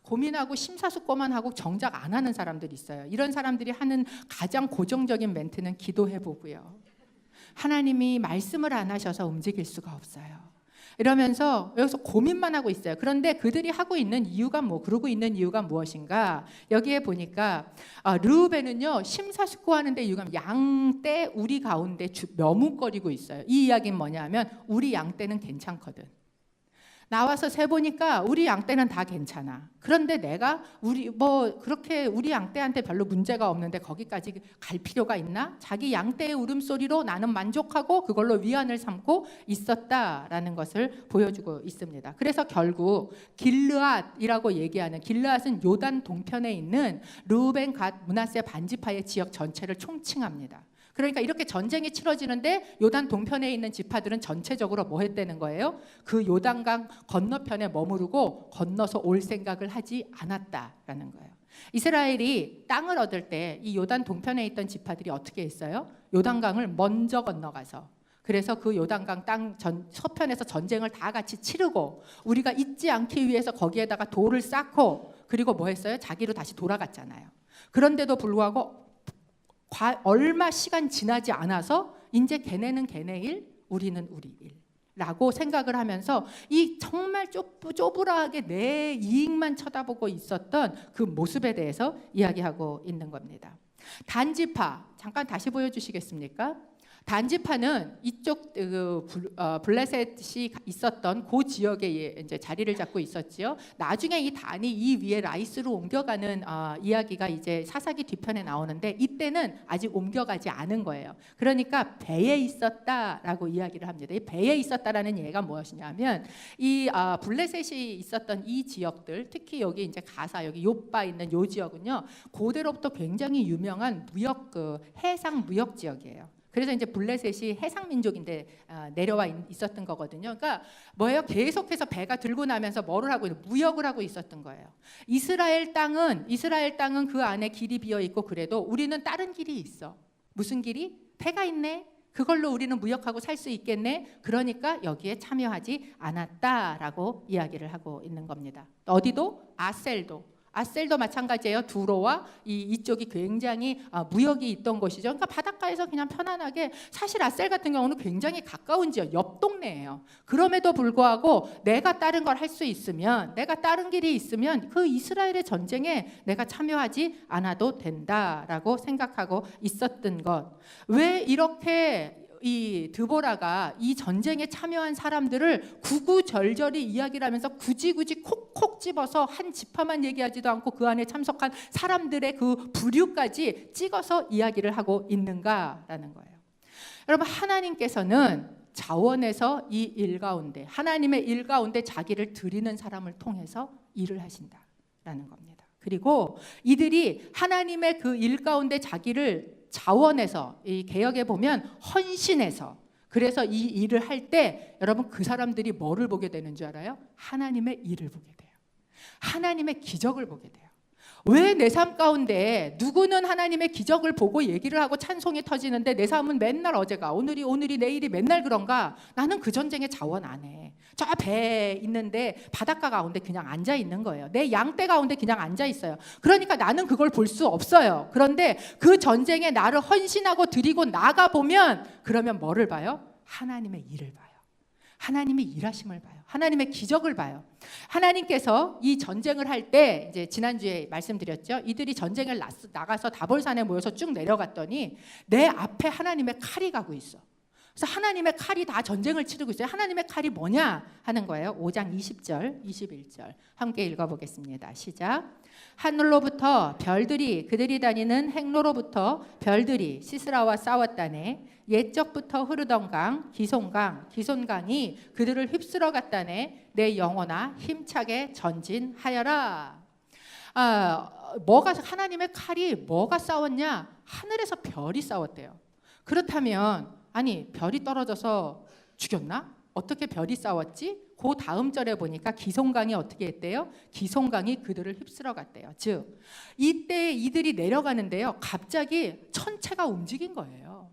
고민하고 심사숙고만 하고 정작 안 하는 사람들이 있어요. 이런 사람들이 하는 가장 고정적인 멘트는 기도해보고요. 하나님이 말씀을 안 하셔서 움직일 수가 없어요. 이러면서 여기서 고민만 하고 있어요. 그런데 그들이 하고 있는 이유가 그러고 있는 이유가 무엇인가? 여기에 보니까 르우벤은요 심사숙고하는데 이유가 양떼 우리 가운데 머뭇거리고 있어요. 이 이야기는 뭐냐면 우리 양떼는 괜찮거든. 나와서 세보니까 우리 양떼는 다 괜찮아. 그런데 내가 그렇게 우리 양떼한테 별로 문제가 없는데 거기까지 갈 필요가 있나? 자기 양떼의 울음소리로 나는 만족하고 그걸로 위안을 삼고 있었다라는 것을 보여주고 있습니다. 그래서 결국 길르앗이라고 얘기하는, 길르앗은 요단 동편에 있는 르우벤, 갓, 므낫세 반지파의 지역 전체를 총칭합니다. 그러니까 이렇게 전쟁이 치러지는데 요단 동편에 있는 지파들은 전체적으로 뭐 했다는 거예요? 그 요단강 건너편에 머무르고 건너서 올 생각을 하지 않았다라는 거예요. 이스라엘이 땅을 얻을 때 이 요단 동편에 있던 지파들이 어떻게 했어요? 요단강을 먼저 건너가서, 그래서 그 요단강 땅 서편에서 전쟁을 다 같이 치르고 우리가 잊지 않기 위해서 거기에다가 돌을 쌓고, 그리고 뭐 했어요? 자기로 다시 돌아갔잖아요. 그런데도 불구하고 얼마 시간 지나지 않아서 이제 걔네는 걔네 일, 우리는 우리 일라고 생각을 하면서 이 정말 쪼부라하게 내 이익만 쳐다보고 있었던 그 모습에 대해서 이야기하고 있는 겁니다. 단지파 잠깐 다시 보여주시겠습니까? 단지파는 이쪽 블레셋이 있었던 그 지역에 이제 자리를 잡고 있었지요. 나중에 이 단이 이 위에 라이스로 옮겨가는 이야기가 이제 사사기 뒤편에 나오는데 이때는 아직 옮겨가지 않은 거예요. 그러니까 배에 있었다라고 이야기를 합니다. 이 배에 있었다라는 얘기가 무엇이냐면 이 블레셋이 있었던 이 지역들, 특히 여기 이제 가사, 여기 요빠 있는 요 지역은요, 고대로부터 굉장히 유명한 해상 무역 지역이에요. 그래서 이제 블레셋이 해상 민족인데 내려와 있었던 거거든요. 그러니까 뭐예요? 계속해서 배가 들고 나면서 뭐를 하고 무역을 하고 있었던 거예요. 이스라엘 땅은 그 안에 길이 비어 있고 그래도 우리는 다른 길이 있어. 무슨 길이? 배가 있네. 그걸로 우리는 무역하고 살 수 있겠네. 그러니까 여기에 참여하지 않았다라고 이야기를 하고 있는 겁니다. 어디도? 아셀도 마찬가지예요. 두로와 이쪽이 굉장히 무역이 있던 곳이죠. 그러니까 바닷가에서 그냥 편안하게, 사실 아셀 같은 경우는 굉장히 가까운 지역, 옆 동네예요. 그럼에도 불구하고 내가 다른 걸 할 수 있으면, 내가 다른 길이 있으면 그 이스라엘의 전쟁에 내가 참여하지 않아도 된다라고 생각하고 있었던 것. 왜 이렇게 이 드보라가 이 전쟁에 참여한 사람들을 구구절절히 이야기를 하면서 굳이 콕콕 집어서 한 지파만 얘기하지도 않고 그 안에 참석한 사람들의 그 부류까지 찍어서 이야기를 하고 있는가라는 거예요. 여러분, 하나님께서는 자원에서 이 일 가운데, 하나님의 일 가운데 자기를 드리는 사람을 통해서 일을 하신다라는 겁니다. 그리고 이들이 하나님의 그 일 가운데 자기를 자원해서, 이 개역에 보면 헌신해서, 그래서 이 일을 할 때 여러분 그 사람들이 뭐를 보게 되는 줄 알아요? 하나님의 일을 보게 돼요. 하나님의 기적을 보게 돼요. 왜 내 삶 가운데 누구는 하나님의 기적을 보고 얘기를 하고 찬송이 터지는데 내 삶은 맨날 어제가 오늘이 내일이 맨날 그런가? 나는 그 전쟁에 자원 안 해. 저 배에 있는데 바닷가 가운데 그냥 앉아 있는 거예요. 내 양떼 가운데 그냥 앉아 있어요. 그러니까 나는 그걸 볼 수 없어요. 그런데 그 전쟁에 나를 헌신하고 드리고 나가 보면 그러면 뭐를 봐요? 하나님의 일을 봐요. 하나님의 일하심을 봐요. 하나님의 기적을 봐요. 하나님께서 이 전쟁을 할 때 이제 지난주에 말씀드렸죠. 이들이 전쟁을 나가서 다볼산에 모여서 쭉 내려갔더니 내 앞에 하나님의 칼이 가고 있어. 그래서 하나님의 칼이 다 전쟁을 치르고 있어요. 하나님의 칼이 뭐냐 하는 거예요. 5장 20절, 21절 함께 읽어보겠습니다. 시작. 하늘로부터 별들이 그들이 다니는 행로로부터 별들이 시스라와 싸웠다네. 옛적부터 흐르던 강 기손강이 그들을 휩쓸어 갔다네. 내 영혼아 힘차게 전진하여라. 뭐가 하나님의 칼이 뭐가 싸웠냐? 하늘에서 별이 싸웠대요. 그렇다면 아니 별이 떨어져서 죽였나? 어떻게 별이 싸웠지? 그 다음 절에 보니까 기손강이 어떻게 했대요? 기손강이 그들을 휩쓸어 갔대요. 즉 이때 이들이 내려가는데요. 갑자기 천체가 움직인 거예요.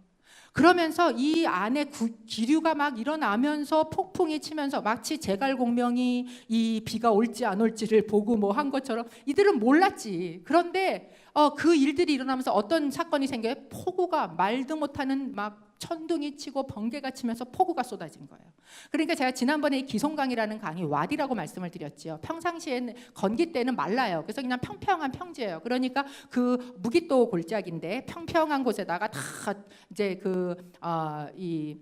그러면서 이 안에 기류가 막 일어나면서 폭풍이 치면서 마치 제갈공명이 이 비가 올지 안 올지를 보고 뭐 한 것처럼 이들은 몰랐지. 그런데 그 일들이 일어나면서 어떤 사건이 생겨요? 폭우가 말도 못하는 막 천둥이 치고 번개가 치면서 폭우가 쏟아진 거예요. 그러니까 제가 지난번에 이 기손강이라는 강이 와디라고 말씀을 드렸죠. 평상시에는 건기 때는 말라요. 그래서 그냥 평평한 평지예요. 그러니까 그 무기또 골짜기인데 평평한 곳에다가 다 이제 이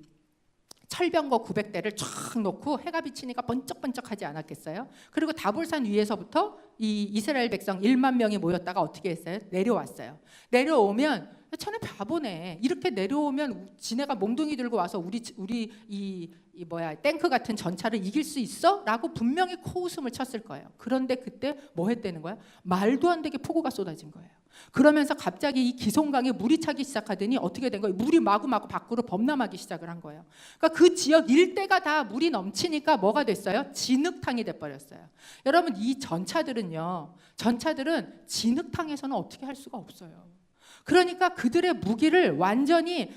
철병거 900대를 쫙 놓고 해가 비치니까 번쩍번쩍하지 않았겠어요? 그리고 다볼산 위에서부터 이 이스라엘 백성 1만 명이 모였다가 어떻게 했어요? 내려왔어요. 내려오면 저는 바보네. 이렇게 내려오면 지네가 몽둥이 들고 와서 우리 탱크 같은 전차를 이길 수 있어? 라고 분명히 코웃음을 쳤을 거예요. 그런데 그때 뭐 했다는 거야? 말도 안 되게 폭우가 쏟아진 거예요. 그러면서 갑자기 이 기손강에 물이 차기 시작하더니 어떻게 된 거예요? 물이 마구마구 밖으로 범람하기 시작을 한 거예요. 그러니까 그 지역 일대가 다 물이 넘치니까 뭐가 됐어요? 진흙탕이 돼버렸어요. 여러분 이 전차들은 진흙탕에서는 어떻게 할 수가 없어요. 그러니까 그들의 무기를 완전히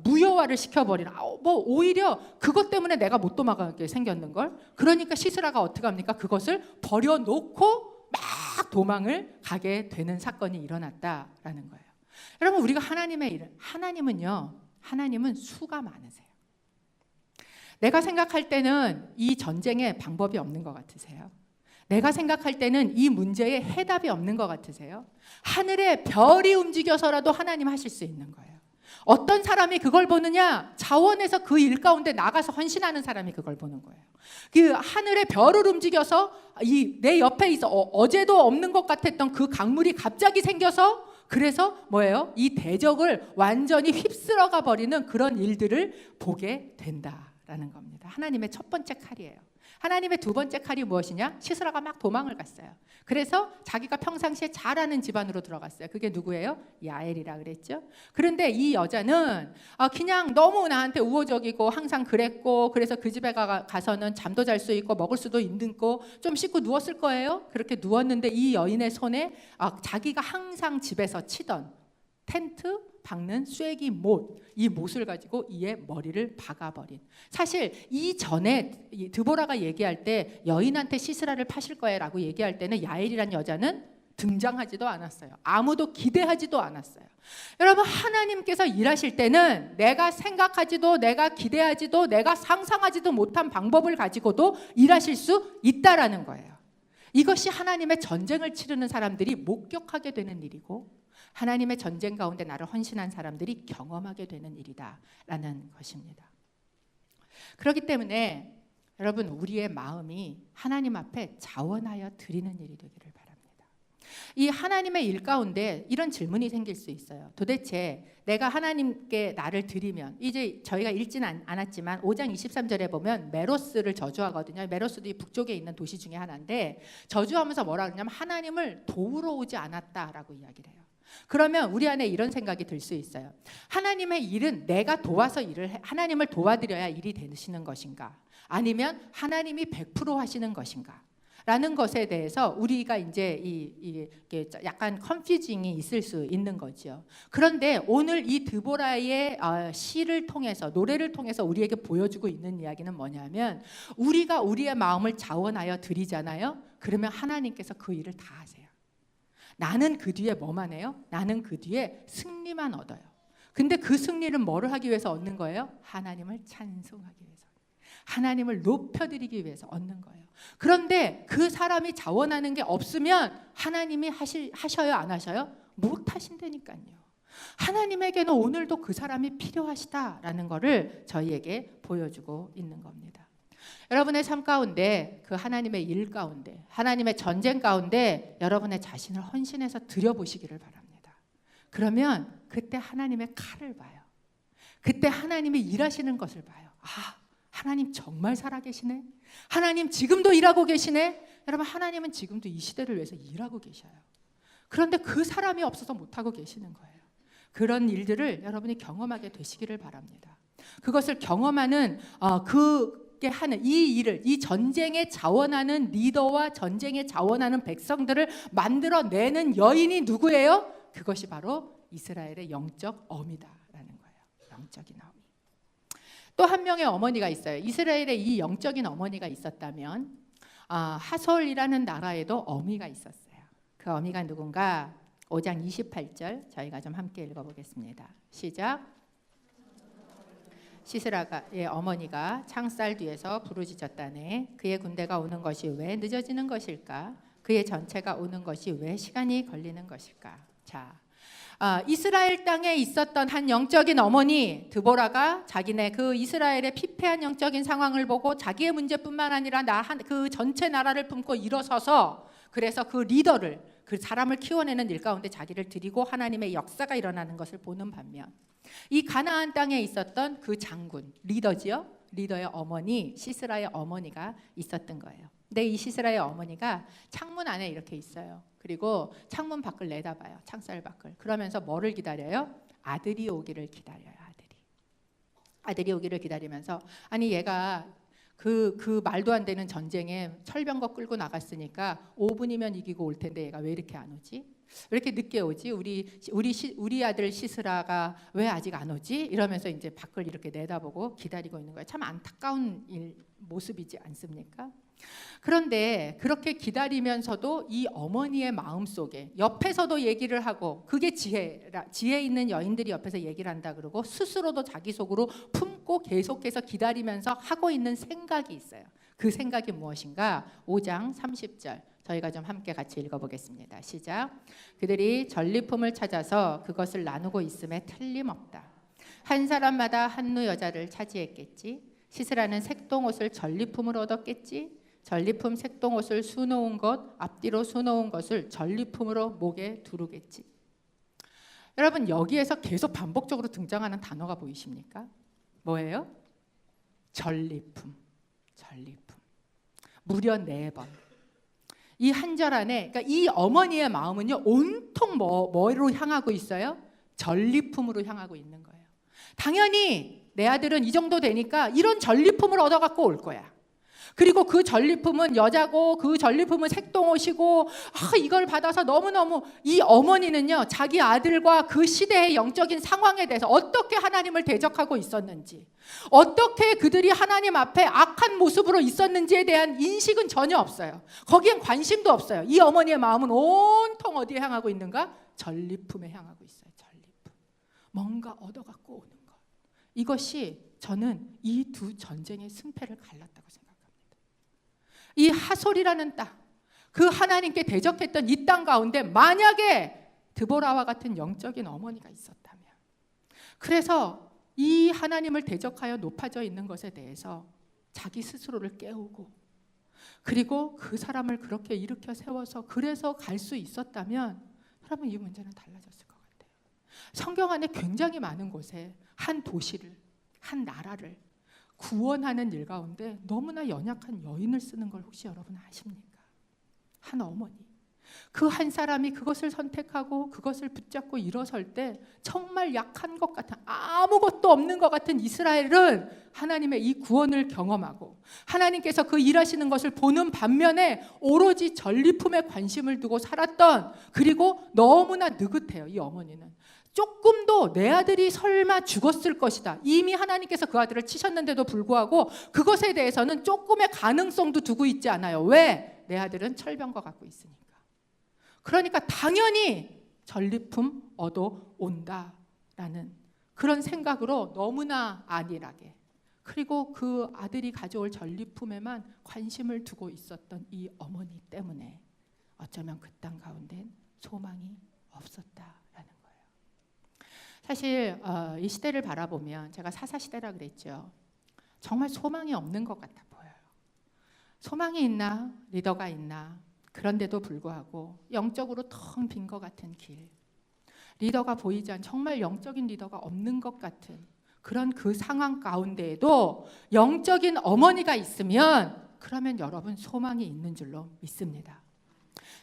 무효화를 시켜버리는 오히려 그것 때문에 내가 못 도망가게 생겼는걸. 그러니까 시스라가 어떻게 합니까? 그것을 버려놓고 막 도망을 가게 되는 사건이 일어났다라는 거예요. 여러분 우리가 하나님의 일을 하나님은 수가 많으세요. 내가 생각할 때는 이 전쟁에 방법이 없는 것 같으세요? 내가 생각할 때는 이 문제에 해답이 없는 것 같으세요? 하늘에 별이 움직여서라도 하나님 하실 수 있는 거예요. 어떤 사람이 그걸 보느냐? 자원에서 그 일 가운데 나가서 헌신하는 사람이 그걸 보는 거예요. 그 하늘에 별을 움직여서 내 옆에 있어 어제도 없는 것 같았던 그 강물이 갑자기 생겨서 그래서 뭐예요? 이 대적을 완전히 휩쓸어가 버리는 그런 일들을 보게 된다라는 겁니다. 하나님의 첫 번째 칼이에요. 하나님의 두 번째 칼이 무엇이냐? 시스라가 막 도망을 갔어요. 그래서 자기가 평상시에 잘하는 집안으로 들어갔어요. 그게 누구예요? 야엘이라 그랬죠. 그런데 이 여자는 그냥 너무 나한테 우호적이고 항상 그랬고 그래서 그 집에 가서는 잠도 잘 수 있고 먹을 수도 있고 좀 씻고 누웠을 거예요. 그렇게 누웠는데 이 여인의 손에 자기가 항상 집에서 치던 텐트 박는 쐐기 이 못을 가지고 이의 머리를 박아버린. 사실 이전에 드보라가 얘기할 때 여인한테 시스라를 파실 거야 라고 얘기할 때는 야엘이라는 여자는 등장하지도 않았어요. 아무도 기대하지도 않았어요. 여러분 하나님께서 일하실 때는 내가 생각하지도 내가 기대하지도 내가 상상하지도 못한 방법을 가지고도 일하실 수 있다라는 거예요. 이것이 하나님의 전쟁을 치르는 사람들이 목격하게 되는 일이고 하나님의 전쟁 가운데 나를 헌신한 사람들이 경험하게 되는 일이다라는 것입니다. 그렇기 때문에 여러분 우리의 마음이 하나님 앞에 자원하여 드리는 일이 되기를 바랍니다. 이 하나님의 일 가운데 이런 질문이 생길 수 있어요. 도대체 내가 하나님께 나를 드리면 이제 저희가 읽지는 않았지만 5장 23절에 보면 메로스를 저주하거든요. 메로스도 이 북쪽에 있는 도시 중에 하나인데 저주하면서 뭐라 그러냐면 하나님을 도우러 오지 않았다라고 이야기를 해요. 그러면 우리 안에 이런 생각이 들 수 있어요. 하나님의 일은 내가 도와서 하나님을 도와드려야 일이 되시는 것인가? 아니면 하나님이 100% 하시는 것인가? 라는 것에 대해서 우리가 이제 이게 약간 컨퓨징이 있을 수 있는 거죠. 그런데 오늘 이 드보라의 시를 통해서, 노래를 통해서 우리에게 보여주고 있는 이야기는 뭐냐면, 우리가 우리의 마음을 자원하여 드리잖아요. 그러면 하나님께서 그 일을 다 하세요. 나는 그 뒤에 뭐만 해요? 나는 그 뒤에 승리만 얻어요. 근데 그 승리는 뭐를 하기 위해서 얻는 거예요? 하나님을 찬송하기 위해서, 하나님을 높여드리기 위해서 얻는 거예요. 그런데 그 사람이 자원하는 게 없으면 하나님이 하셔요, 안 하셔요? 못 하신다니까요. 하나님에게는 오늘도 그 사람이 필요하시다라는 것을 저희에게 보여주고 있는 겁니다. 여러분의 삶 가운데, 그 하나님의 일 가운데, 하나님의 전쟁 가운데 여러분의 자신을 헌신해서 드려보시기를 바랍니다. 그러면 그때 하나님의 칼을 봐요. 그때 하나님이 일하시는 것을 봐요. 하나님 정말 살아계시네. 하나님 지금도 일하고 계시네. 여러분, 하나님은 지금도 이 시대를 위해서 일하고 계셔요. 그런데 그 사람이 없어서 못하고 계시는 거예요. 그런 일들을 여러분이 경험하게 되시기를 바랍니다. 그것을 경험하는 그게 하는 이 일을, 이 전쟁에 자원하는 리더와 전쟁에 자원하는 백성들을 만들어내는 여인이 누구예요? 그것이 바로 이스라엘의 영적 어미다라는 거예요. 영적인 어미. 또 한 명의 어머니가 있어요. 이스라엘에 이 영적인 어머니가 있었다면 하솔이라는 나라에도 어미가 있었어요. 그 어미가 누군가? 5장 28절 저희가 좀 함께 읽어보겠습니다. 시작. 시스라의 어머니가 창살 뒤에서 부르짖었다네. 그의 군대가 오는 것이 왜 늦어지는 것일까? 그의 전체가 오는 것이 왜 시간이 걸리는 것일까? 자, 이스라엘 땅에 있었던 한 영적인 어머니 드보라가 자기네 그 이스라엘의 피폐한 영적인 상황을 보고 자기의 문제뿐만 아니라 그 전체 나라를 품고 일어서서, 그래서 그 리더를, 그 사람을 키워내는 일 가운데 자기를 드리고 하나님의 역사가 일어나는 것을 보는 반면, 이 가나안 땅에 있었던 그 장군, 리더지요. 리더의 어머니, 시스라의 어머니가 있었던 거예요. 근데 이 시스라의 어머니가 창문 안에 이렇게 있어요. 그리고 창문 밖을 내다봐요. 창살 밖을. 그러면서 뭐를 기다려요? 아들이 오기를 기다려요. 아들이 오기를 기다리면서, 아니 얘가 그 말도 안 되는 전쟁에 철병거 끌고 나갔으니까 5분이면 이기고 올 텐데 얘가 왜 이렇게 안 오지? 왜 이렇게 늦게 오지? 우리 아들 시스라가 왜 아직 안 오지? 이러면서 이제 밖을 이렇게 내다보고 기다리고 있는 거예요. 참 안타까운 모습이지 않습니까? 그런데 그렇게 기다리면서도 이 어머니의 마음속에, 옆에서도 얘기를 하고, 그게 지혜 있는 여인들이 옆에서 얘기를 한다 그러고, 스스로도 자기 속으로 품고 계속해서 기다리면서 하고 있는 생각이 있어요. 그 생각이 무엇인가? 5장 30절 저희가 좀 함께 같이 읽어보겠습니다. 시작. 그들이 전리품을 찾아서 그것을 나누고 있음에 틀림없다. 한 사람마다 한누 여자를 차지했겠지. 시스라는 색동옷을 전리품으로 얻었겠지. 전리품 색동옷을 수놓은 것, 앞뒤로 수놓은 것을 전리품으로 목에 두르겠지. 여러분, 여기에서 계속 반복적으로 등장하는 단어가 보이십니까? 뭐예요? 전리품. 무려 4번. 이 한 절 안에, 그러니까 이 어머니의 마음은요, 온통 뭐로 향하고 있어요? 전리품으로 향하고 있는 거예요. 당연히 내 아들은 이 정도 되니까 이런 전리품을 얻어갖고 올 거야. 그리고 그 전리품은 여자고, 그 전리품은 색동옷이고, 이걸 받아서 너무너무, 이 어머니는요, 자기 아들과 그 시대의 영적인 상황에 대해서 어떻게 하나님을 대적하고 있었는지, 어떻게 그들이 하나님 앞에 악한 모습으로 있었는지에 대한 인식은 전혀 없어요. 거기엔 관심도 없어요. 이 어머니의 마음은 온통 어디에 향하고 있는가? 전리품에 향하고 있어요. 전리품. 뭔가 얻어갖고 오는 것. 이것이 저는 이 두 전쟁의 승패를 갈랐다고 생각합니다. 이 하솔이라는 땅, 그 하나님께 대적했던 이 땅 가운데 만약에 드보라와 같은 영적인 어머니가 있었다면, 그래서 이 하나님을 대적하여 높아져 있는 것에 대해서 자기 스스로를 깨우고, 그리고 그 사람을 그렇게 일으켜 세워서 그래서 갈 수 있었다면, 여러분, 이 문제는 달라졌을 것 같아요. 성경 안에 굉장히 많은 곳에 한 도시를, 한 나라를 구원하는 일 가운데 너무나 연약한 여인을 쓰는 걸 혹시 여러분 아십니까? 한 어머니. 그 한 사람이 그것을 선택하고 그것을 붙잡고 일어설 때 정말 약한 것 같은, 아무것도 없는 것 같은 이스라엘은 하나님의 이 구원을 경험하고 하나님께서 그 일하시는 것을 보는 반면에 오로지 전리품에 관심을 두고 살았던, 그리고 너무나 느긋해요. 이 어머니는 조금도 내 아들이 설마 죽었을 것이다, 이미 하나님께서 그 아들을 치셨는데도 불구하고 그것에 대해서는 조금의 가능성도 두고 있지 않아요. 왜? 내 아들은 철병과 같고 있으니까. 그러니까 당연히 전리품 얻어온다라는 그런 생각으로 너무나 안일하게, 그리고 그 아들이 가져올 전리품에만 관심을 두고 있었던 이 어머니 때문에 어쩌면 그 땅 가운데 소망이 없었다라는 거예요. 사실 이 시대를 바라보면, 제가 사사시대라 그랬죠. 정말 소망이 없는 것 같아 보여요. 소망이 있나? 리더가 있나? 그런데도 불구하고 영적으로 텅 빈 것 같은 길, 리더가 보이지 않는, 정말 영적인 리더가 없는 것 같은 그런 그 상황 가운데에도 영적인 어머니가 있으면, 그러면 여러분 소망이 있는 줄로 믿습니다.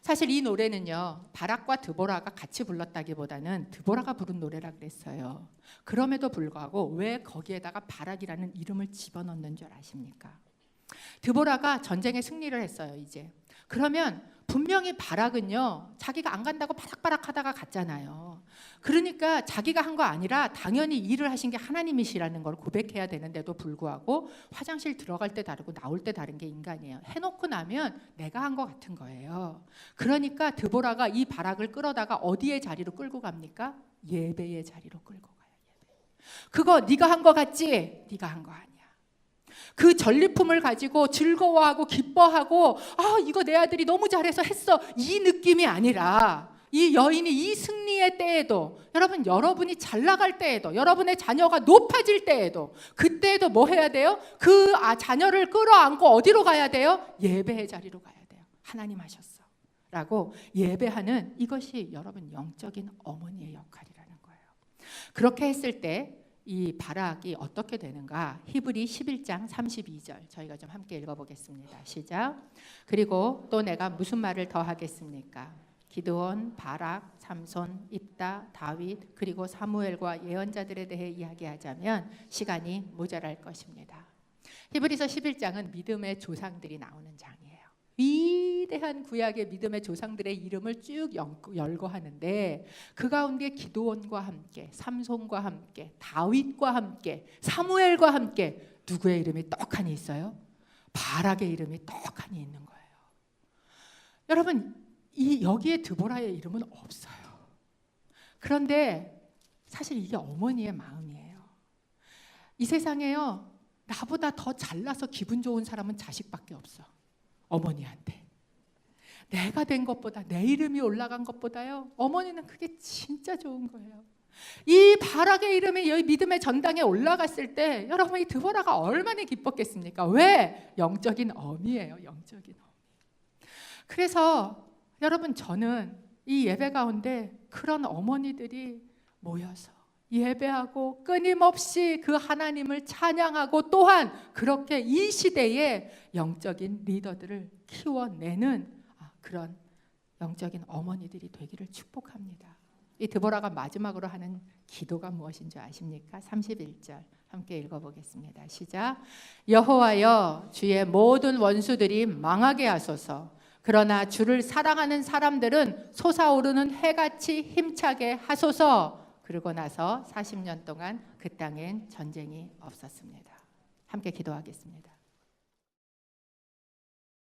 사실 이 노래는요, 바락과 드보라가 같이 불렀다기보다는 드보라가 부른 노래라 그랬어요. 그럼에도 불구하고 왜 거기에다가 바락이라는 이름을 집어넣는 줄 아십니까? 드보라가 전쟁에 승리를 했어요. 이제 그러면 분명히 바락은요, 자기가 안 간다고 바락바락 하다가 갔잖아요. 그러니까 자기가 한 거 아니라 당연히 일을 하신 게 하나님이시라는 걸 고백해야 되는데도 불구하고 화장실 들어갈 때 다르고 나올 때 다른 게 인간이에요. 해놓고 나면 내가 한 거 같은 거예요. 그러니까 드보라가 이 바락을 끌어다가 어디의 자리로 끌고 갑니까? 예배의 자리로 끌고 가요. 예배. 그거 네가 한 거 같지? 네가 한 거 아니야. 그 전리품을 가지고 즐거워하고 기뻐하고, 이거 내 아들이 너무 잘해서 했어, 이 느낌이 아니라, 이 여인이 이 승리의 때에도, 여러분이 잘 나갈 때에도, 여러분의 자녀가 높아질 때에도, 그때에도 뭐 해야 돼요? 그 자녀를 끌어안고 어디로 가야 돼요? 예배의 자리로 가야 돼요. 하나님 하셨어 라고 예배하는, 이것이 여러분 영적인 어머니의 역할이라는 거예요. 그렇게 했을 때 이 바락이 어떻게 되는가? 히브리 11장 32절 저희가 좀 함께 읽어보겠습니다. 시작. 그리고 또 내가 무슨 말을 더 하겠습니까? 기드온, 바락, 삼손, 입다, 다윗, 그리고 사무엘과 예언자들에 대해 이야기하자면 시간이 모자랄 것입니다. 히브리서 11장은 믿음의 조상들이 나오는 장이에요. 위대한 구약의 믿음의 조상들의 이름을 쭉 열거하는데, 그 가운데 기드온과 함께, 삼손과 함께, 다윗과 함께, 사무엘과 함께 누구의 이름이 떡하니 있어요? 바락의 이름이 떡하니 있는 거예요. 여러분, 여기에 드보라의 이름은 없어요. 그런데 사실 이게 어머니의 마음이에요. 이 세상에요, 나보다 더 잘나서 기분 좋은 사람은 자식밖에 없어. 어머니한테 내가 된 것보다, 내 이름이 올라간 것보다요, 어머니는 그게 진짜 좋은 거예요. 이 바락의 이름이 여기 믿음의 전당에 올라갔을 때 여러분, 이 드보라가 얼마나 기뻤겠습니까? 왜? 영적인 어미예요. 영적인 어미. 그래서 여러분, 저는 이 예배 가운데 그런 어머니들이 모여서 예배하고 끊임없이 그 하나님을 찬양하고, 또한 그렇게 이 시대에 영적인 리더들을 키워내는 그런 영적인 어머니들이 되기를 축복합니다. 이 드보라가 마지막으로 하는 기도가 무엇인 줄 아십니까? 31절 함께 읽어보겠습니다. 시작. 여호와여, 주의 모든 원수들이 망하게 하소서. 그러나 주를 사랑하는 사람들은 솟아오르는 해같이 힘차게 하소서. 그러고 나서 40년 동안 그 땅엔 전쟁이 없었습니다. 함께 기도하겠습니다.